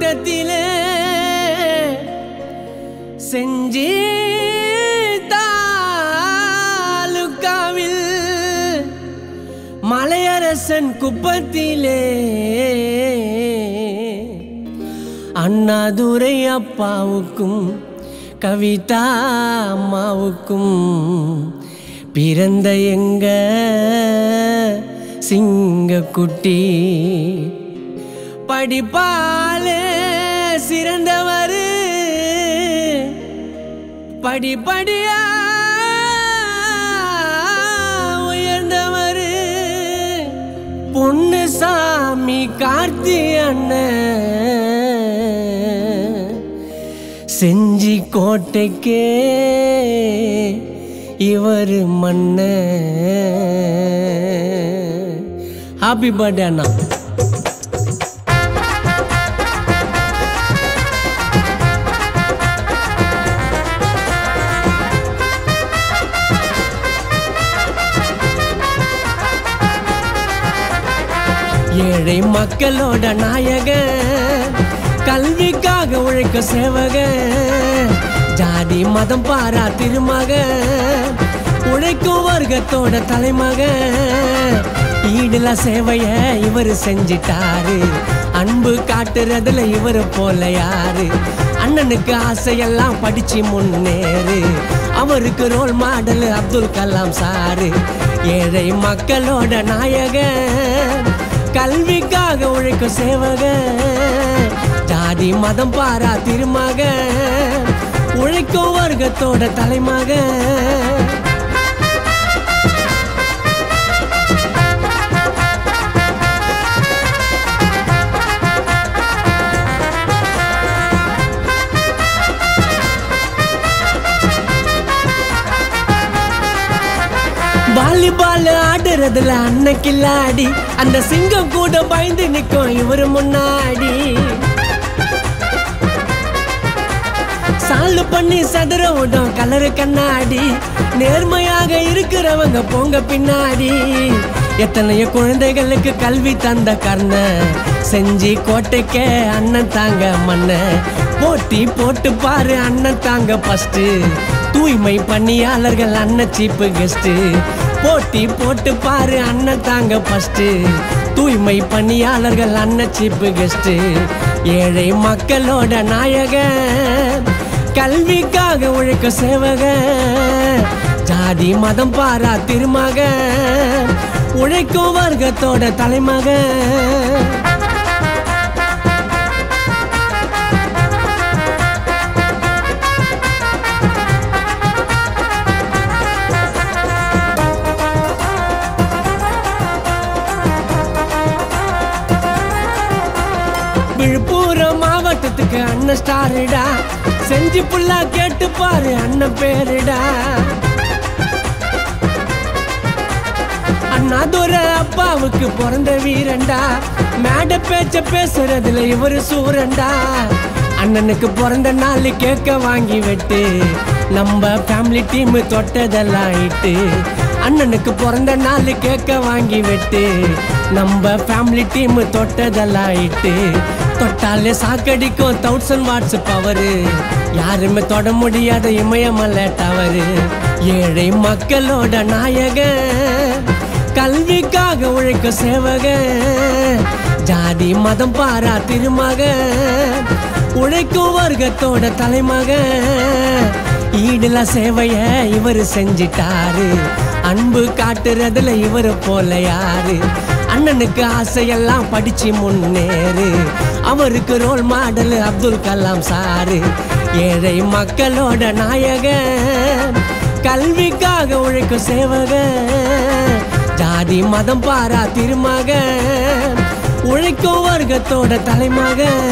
மாவட்டத்திலே செஞ்சி தாலுகாவில் மலையரசன் குப்பத்திலே அண்ணாதுரை அப்பாவுக்கும் கவிதா அம்மாவுக்கும் பிறந்த எங்க சிங்கக்குட்டி படிப்பாலே சிறந்தவர் படிப்படியா உயர்ந்தவர் பொன்னுசாமி கார்த்தி அண்ணன் செஞ்சி கோட்டைக்கே இவர் மன்ன. ஹாப்பி பர்த்டே அண்ணா. ஏழை மக்களோட நாயகன் கல்விக்காக உழைக்க சேவகன் ஜாதி மதம் பாரா திருமகன் உழைக்கும் வர்க்கத்தோட தலைமகன் ஈடுல சேவைய இவர் செஞ்சிட்டாரு அன்பு காட்டுறதுல இவர் போல யாரு அண்ணனுக்கு ஆசையெல்லாம் படிச்சு முன்னேறு அவருக்கு role model Abdul Kalam sir ஏழை மக்களோட நாயகன் கல்விக்காக உழைக்கும் சேவகன் ஜாதி மதம் பாரா திருமகன் உழைக்கும் வர்க்கத்தோட தலைமகன் வாலிபால் ஆடுறதுல அன்னைக்கில்லாடி அந்த சிங்கம் கூட பயந்து நிற்கும் இவரு முன்னாடி சாலு பண்ணி சதுர விடும் கலரு கண்ணாடி நேர்மையாக இருக்கிறவங்க போங்க பின்னாடி எத்தனையோ குழந்தைகளுக்கு கல்வி தந்த கர்ண செஞ்சி கோட்டைக்கே அண்ணன் தாங்க மண்ண போட்டி போட்டு பாரு அண்ணன் தாங்க ஃபர்ஸ்ட் தூய்மை பணியாளர்கள் அண்ணன் சீப்பு கெஸ்ட் போட்டி போட்டு பாரு அண்ணன் தாங்க ஃபர்ஸ்ட் தூய்மை பணியாளர்கள் அண்ணன் சீப்பு கெஸ்ட் ஏழை மக்களோட நாயகன் கல்விக்காக உழைக்க சேவகன் ஜாதி மதம் பாரா திருமகன் உழைக்கும் வர்க்கத்தோட தலைமகன் விழுப்புரம் மாவட்டத்துக்கு அண்ணன் ஸ்டாருடா செஞ்சி புல்லா கேட்டு பாரு அண்ணன் பேருடா அண்ணாதுரை அப்பாவுக்கு பிறந்த வீரண்டா மேட பேச்ச பேசுறதுல இவரு சூரண்டா அண்ணனுக்கு பிறந்த நாள் கேக்க வாங்கி வெட்டு நம்ம ஃபேமிலி டீம் தொட்டதெல்லாம் இட்டு அண்ணனுக்கு பிறந்த நாள் கேக்க வாங்கி வெட்டு நம்ம ஃபேமிலி டீம் தொட்டதெல்லாம் இட்டு தொட்டாலே சாக்கடிக்கும் 1000 வாட்ஸ் பவரு யாருமே தொட முடியாத இமயமலை டவரு ஏழை மக்களோட நாயகன் கல்விக்காக உழைக்க சேவகன் ஜாதி மதம் பாரா திருமகன் உழைக்கும் வர்க்கத்தோட தலைமகன் ஈடுல சேவைய இவர் செஞ்சிட்டாரு அன்பு காட்டுறதுல இவர் போல யாரு அண்ணனுக்கு ஆசையெல்லாம் படிச்சு முன்னேறு அவருக்கு role model Abdul Kalam sir ஏழை மக்களோட நாயகன் கல்விக்காக உழைக்கும் சேவகன் ஜாதி மதம் பாரா திருமகன் உழைக்கும் வர்க்கத்தோட தலைமகன்